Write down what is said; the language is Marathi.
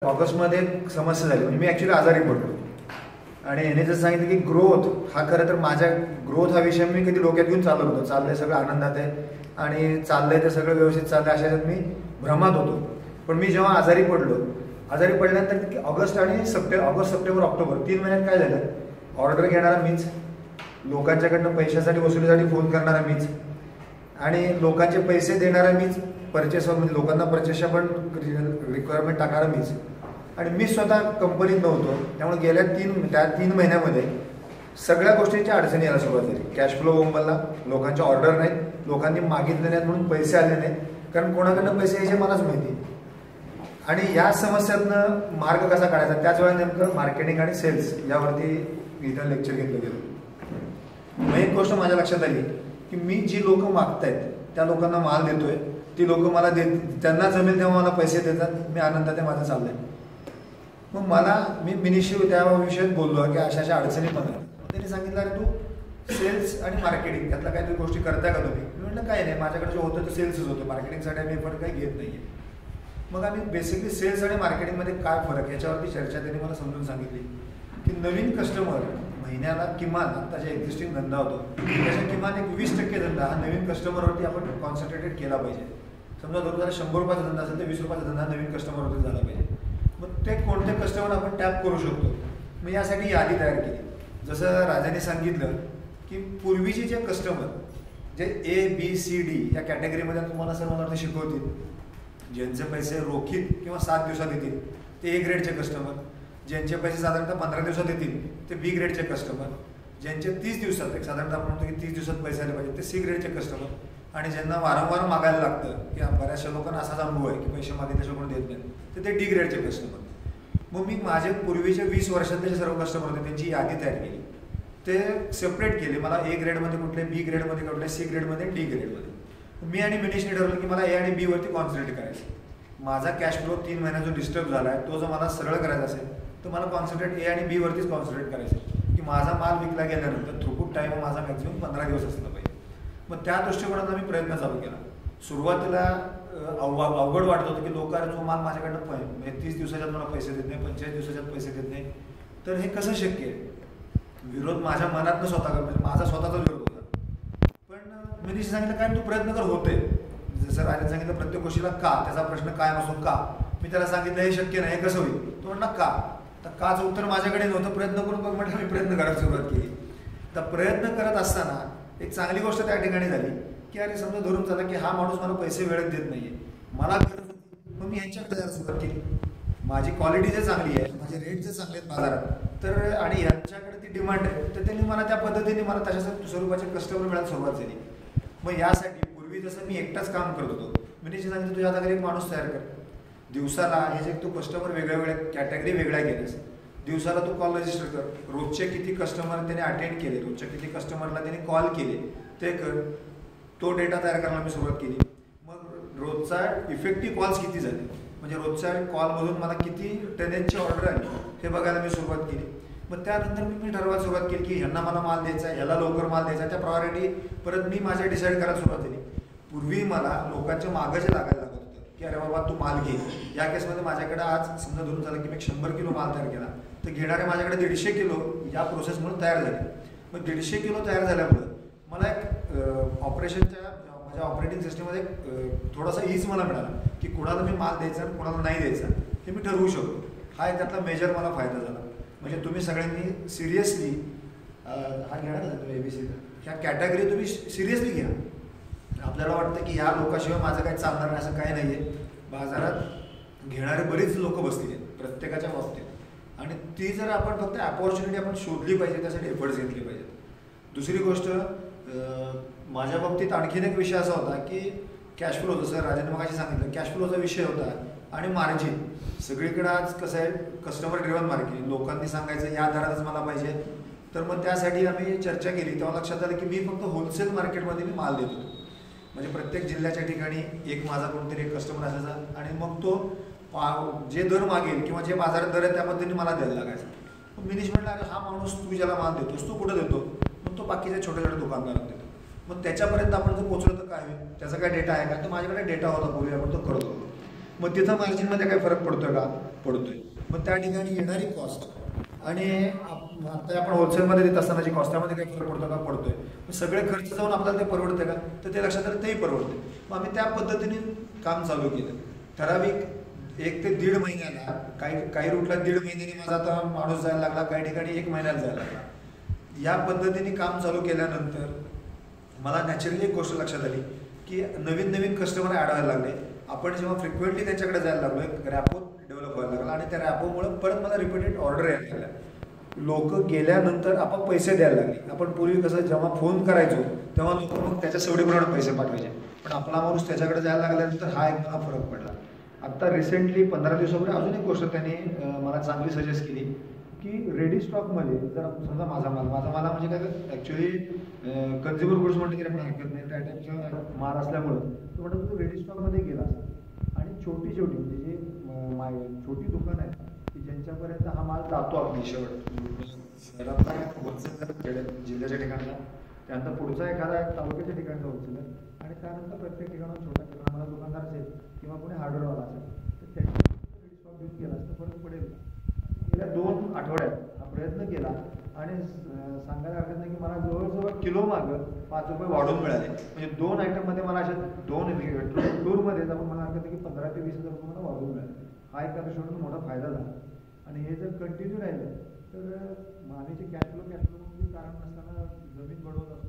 ऑगस्टमध्ये एक समस्या झाली, म्हणजे मी ॲक्च्युली आजारी पडलो आणि याने जर सांगितलं की ग्रोथ हा खरं तर माझ्या ग्रोथ हा विषय मी कधी डोक्यात घेऊन चालत होतो. चाललंय सगळं आनंदात आहे आणि चाललंय ते सगळं व्यवस्थित चाललंय अशात मी भ्रमात होतो. पण मी जेव्हा आजारी पडल्यानंतर ऑगस्ट सप्टेंबर ऑक्टोबर 3 महिन्यात काय झालं, ऑर्डर घेणारा मीच, लोकांच्याकडनं पैशासाठी वसुलीसाठी फोन करणारा मीच आणि लोकांचे पैसे देणारा मीच, परचेसवर म्हणजे लोकांना परचेसच्या पण रिक्वायरमेंट टाकणारा मीच आणि मी स्वतः कंपनीत नव्हतो. त्यामुळे गेल्या 3 महिन्यामध्ये सगळ्या गोष्टींच्या अडचणी यायला सुरुवात झाली. कॅश फ्लो बोंबलला, लोकांच्या ऑर्डर नाहीत, लोकांनी मागितले नाहीत म्हणून पैसे आले नाहीत, कारण कोणाकडनं पैसे यायचे मलाच माहिती. आणि या समस्यातनं मार्ग कसा काढायचा, त्याच वेळेला नेमकं मार्केटिंग आणि सेल्स यावरती इथं लेक्चर घेतलं गेलं. मग एक गोष्ट माझ्या लक्षात आली की मी जी लोक मागतायत त्या लोकांना माल देतोय, ती लोक मला त्यांना जमेल तेव्हा मला पैसे देतात, मी आनंदात आहे, माझं चाललंय. मग मी मिनिशी त्या विषयात बोललो की अशा अडचणी पण आहेत. त्यांनी सांगितलं अरे तू सेल्स आणि मार्केटिंग यातल्या काहीतरी गोष्टी करताय का तुम्ही? मी म्हटलं काय नाही, माझ्याकडे जे होतं ते सेल्सच होतं, मार्केटिंगसाठी मी पण काही घेत नाहीये. मग आम्ही बेसिकली सेल्स आणि मार्केटिंगमध्ये काय फरक आहे याच्यावरती चर्चा त्यांनी मला समजून सांगितली की नवीन कस्टमर महिन्याला किमान आता जे एक्झिस्टिंग धंदा होतो त्याच्या किमान एक 20% धंदा हा नवीन कस्टमरवरती आपण कॉन्सन्ट्रेटेड केला पाहिजे. समजा जर 100 रुपयाचा धंदा असेल तर 20 रुपयाचा धंदा नवीन कस्टमरवरती झाला पाहिजे. मग ते कोणते कस्टमर आपण टॅप करू शकतो, मग यासाठी यादी तयार केली. जसं राजाने सांगितलं की पूर्वीचे जे कस्टमर जे ABCD या कॅटेगरीमध्ये तुम्हाला सर मला शिकवतील, ज्यांचे पैसे रोखीत किंवा 7 दिवसात येतील ते A ग्रेडचे कस्टमर, ज्यांचे पैसे साधारणतः 15 दिवसात येतील ते B ग्रेडचे कस्टमर, ज्यांचे 30 दिवसात साधारणतः आपण म्हणतो की 30 दिवसात पैसे आले पाहिजे ते C ग्रेडचे कस्टमर, आणि ज्यांना वारंवार मागायला लागतं की बऱ्याचशा लोकांना असाच अनुभव आहे की पैसे मागितल्याशिवाय कोण देत नाही तर ते D ग्रेडचे कस्टमर. मग मी माझे पूर्वीचे 20 वर्षातले जे सर्व कस्टमर होते त्यांची यादी तयार केली, ते सेपरेट केले. मला A ग्रेडमध्ये कुठले, B ग्रेडमध्ये कुठले, C ग्रेडमध्ये, D ग्रेडमध्ये. मी आणि मिनिशने ठरवलं की मला A आणि B वरती कॉन्सन्ट्रेट करायचं. माझा कॅश फ्लो 3 महिन्यात जो डिस्टर्ब झाला आहे तो जर मला सरळ करायचा असेल तर मला कॉन्सन्ट्रेट A आणि B वरतीच कॉन्सन्ट्रेट करायचं की माझा माल विकला गेल्यानंतर थ्रूपुट टाईम माझा मॅक्झिमम 15 दिवस असला पाहिजे. मग त्या दृष्टिकोनातून मी प्रयत्न चालू केला. सुरुवातीला अवघड वाटत होतं की लोक जो माल माझ्याकडनं म्हणजे 30 दिवसाच्यात मला पैसे देत नाही, 45 दिवसाच्यात पैसे देत नाही, तर हे कसं शक्य आहे? विरोध माझ्या मनातनं स्वतः म्हणजे माझा स्वतःचा विरोध होता. पण मी सांगितलं काय तू प्रयत्न कर, होते. जसं राजाने सांगितलं प्रत्येक गोष्टीला का, त्याचा प्रश्न काय नसून का. मी त्याला सांगितलं हे शक्य नाही, हे कसं होईल? तो म्हणला का. तर काचं उत्तर माझ्याकडे नव्हतं. प्रयत्न करून बघ म्हटलं, मी प्रयत्न करायला सुरुवात केली. तर प्रयत्न करत असताना एक चांगली गोष्ट त्या ठिकाणी झाली की अरे समजा धरून चालला की हा माणूस मला पैसे वेळेत देत नाहीये, मला गरज होती, मग मी ह्यांच्याकडे जायला सुरुवात केली. माझी क्वालिटी जे चांगली आहे, माझे रेट जे चांगले आहेत बाजारात, तर आणि यांच्याकडे ती डिमांड आहे, तर त्यांनी मला त्या पद्धतीने मला तशा स्वरूपाचे कस्टमर मिळायला सुरुवात झाली. मग यासाठी पूर्वी जसं मी एकटाच काम करत होतो, मी सांगितलं तुझ्या हाताखाली एक माणूस तयार कर. दिवसाला हे जे तू कस्टमर वेगळ्या कॅटेगरी वेगळ्या केल्यास, दिवसाला तू कॉल रजिस्टर कर. रोजचे किती कस्टमर त्याने अटेंड केले, रोजच्या किती कस्टमरला त्याने कॉल केले ते कर. तो डेटा तयार करायला मी सुरुवात केली. मग रोजचा इफेक्टिव्ह कॉल्स किती झाले, म्हणजे रोजच्या कॉलमधून मला किती टनेजची ऑर्डर आली हे बघायला मी सुरुवात केली. मग त्यानंतर मी ठरवायला सुरुवात केली की ह्यांना मला माल द्यायचा आहे, ह्याला लवकर माल द्यायचा आहे. त्या प्रायोरिटी परत मी माझ्या डिसाईड करायला सुरुवात केली. पूर्वी मला लोकांच्या मागं जे लागायला लागत होतं की अरे बाबा तू माल घे. या केसमध्ये माझ्याकडे आज समजा धरून झालं की मी 100 किलो माल तयार केला, तर घेणारे माझ्याकडे 150 किलो या प्रोसेसमुळे तयार झाले. मग 150 किलो तयार झाल्यामुळं मला एक ऑपरेशनच्या माझ्या ऑपरेटिंग सिस्टममध्ये थोडासा ईज मला मिळाला की कुणाला मी माल द्यायचा आणि कुणाला नाही द्यायचा हे मी ठरवू शकतो. हा एक त्यातला मेजर मला फायदा झाला. म्हणजे तुम्ही सगळ्यांनी सिरियसली हा घेणार ना तुम्ही ABC ह्या कॅटेगरी तुम्ही सिरियसली घ्या. आपल्याला वाटतं की ह्या लोकांशिवाय माझं काही चालणार नाही, असं काही नाही आहे. बाजारात घेणारे बरीच लोक बसतील प्रत्येकाच्या बाबतीत, आणि ती जर आपण फक्त अपॉर्च्युनिटी आपण शोधली पाहिजे, त्यासाठी एफर्ट्स घेतले पाहिजेत. दुसरी गोष्ट माझ्या बाबतीत आणखीन एक विषय असा होता की कॅश फ्लो, जसं राजाने मगाशी सांगितलं कॅश फ्लोचा विषय होता, आणि मार्जिन. सगळीकडे आज कसं आहे कस्टमर ड्रिव्हन मार्केट, लोकांनी सांगायचं या दरातच मला पाहिजे. तर मग त्यासाठी आम्ही चर्चा केली. तेव्हा लक्षात आलं की मी फक्त होलसेल मार्केटमध्ये मी माल देत होतो. म्हणजे प्रत्येक जिल्ह्याच्या ठिकाणी एक माझा कोणतरी एक कस्टमर असायचा, आणि मग तो जे दर मागेल किंवा जे बाजारात दर आहे त्या पद्धतीने मला द्यायला लागायचा. मग मिनिश म्हटलं अरे हा माणूस तू ज्याला माल देतोस तो कुठं देतो? मग तो बाकीच्या छोट्या छोट्या दुकानदारात देतो. मग त्याच्यापर्यंत आपण जर पोहोचलो तर काय होईल, त्याचा काय डेटा आहे का? तर माझ्याकडे डेटा होता पूर्वी, आपण तो करतो. मग तिथं मार्जिनमध्ये काही फरक पडतोय का? पडतोय. मग त्या ठिकाणी येणारी कॉस्ट आणि आता आपण होलसेलमध्ये देत असताना जी कॉस्ट त्यामध्ये काही फरक पडतो का? पडतोय. मग सगळे खर्च जाऊन आपल्याला ते परवडते का? तर ते लक्षात आलं तेही परवडते. मग आम्ही त्या पद्धतीने काम चालू केलं. ठराविक 1 ते 1.5 महिन्याला काही रूटला 1.5 महिन्याने माझा आता माणूस जायला लागला, काही ठिकाणी 1 महिन्याला जायला लागला. या पद्धतीने काम चालू केल्यानंतर मला नॅचरली एक गोष्ट लक्षात आली की नवीन नवीन कस्टमर ॲड व्हायला लागले. आपण जेव्हा फ्रिक्वेंटली त्यांच्याकडे जायला लागलो, एक रॅपो डेव्हलप व्हायला लागला आणि त्या रॅपोमुळे परत मला रिपीटेड ऑर्डर यायला लागल्या. लोक गेल्यानंतर आपण पैसे द्यायला लागले. आपण पूर्वी कसं जेव्हा फोन करायचो तेव्हा लोक मग त्याच्या सवडीप्रमाणे पैसे पाठवायचे, पण आपला माणूस त्याच्याकडे जायला लागल्यानंतर हा एक मला फरक पडला. आत्ता रिसेंटली 15 दिवसापूर्वी अजून एक गोष्ट त्यांनी मला चांगली सजेस्ट केली की रेडी स्टॉकमध्ये जर समजा माझा माल म्हणजे काय ॲक्च्युली कन्झ्युमर गुड्स म्हणते की आपण हरकत नाही, त्या टाईपचा माल असल्यामुळं तो म्हणतो तू रेडी स्टॉकमध्ये गेला आणि छोटी म्हणजे जे छोटी दुकानं आहेत की ज्यांच्यापर्यंत हा माल जातो आपली शहरातला होलसेलर जिल्ह्याच्या ठिकाणला, त्यानंतर पुढचा एखादा तालुक्याच्या ठिकाणचा होलसेलर आणि त्यानंतर प्रत्येक ठिकाणून छोटा किंवा दुकानदार असेल किंवा कोणी हार्डवेअरवाला असेल तर त्याच्या रेडी स्टॉक घेऊन गेला तर फरक पडेल. गेल्या 2 आठवड्यात हा प्रयत्न केला आणि सांगायला हरकत नाही की मला जवळजवळ किलो मागं 5 रुपये वाढून मिळाले. म्हणजे 2 आयटममध्ये मला अशा 2 टूरमध्ये जाऊन मला हरकत नाही की 15 ते 20 हजार रुपये मला वाढून मिळाले. हा एक आता शेवटून मोठा फायदा झाला. आणि हे जर कंटिन्यू राहिलं तर मानेचे कॅशफ्लो कारण नसताना जमीन बढवत असतो.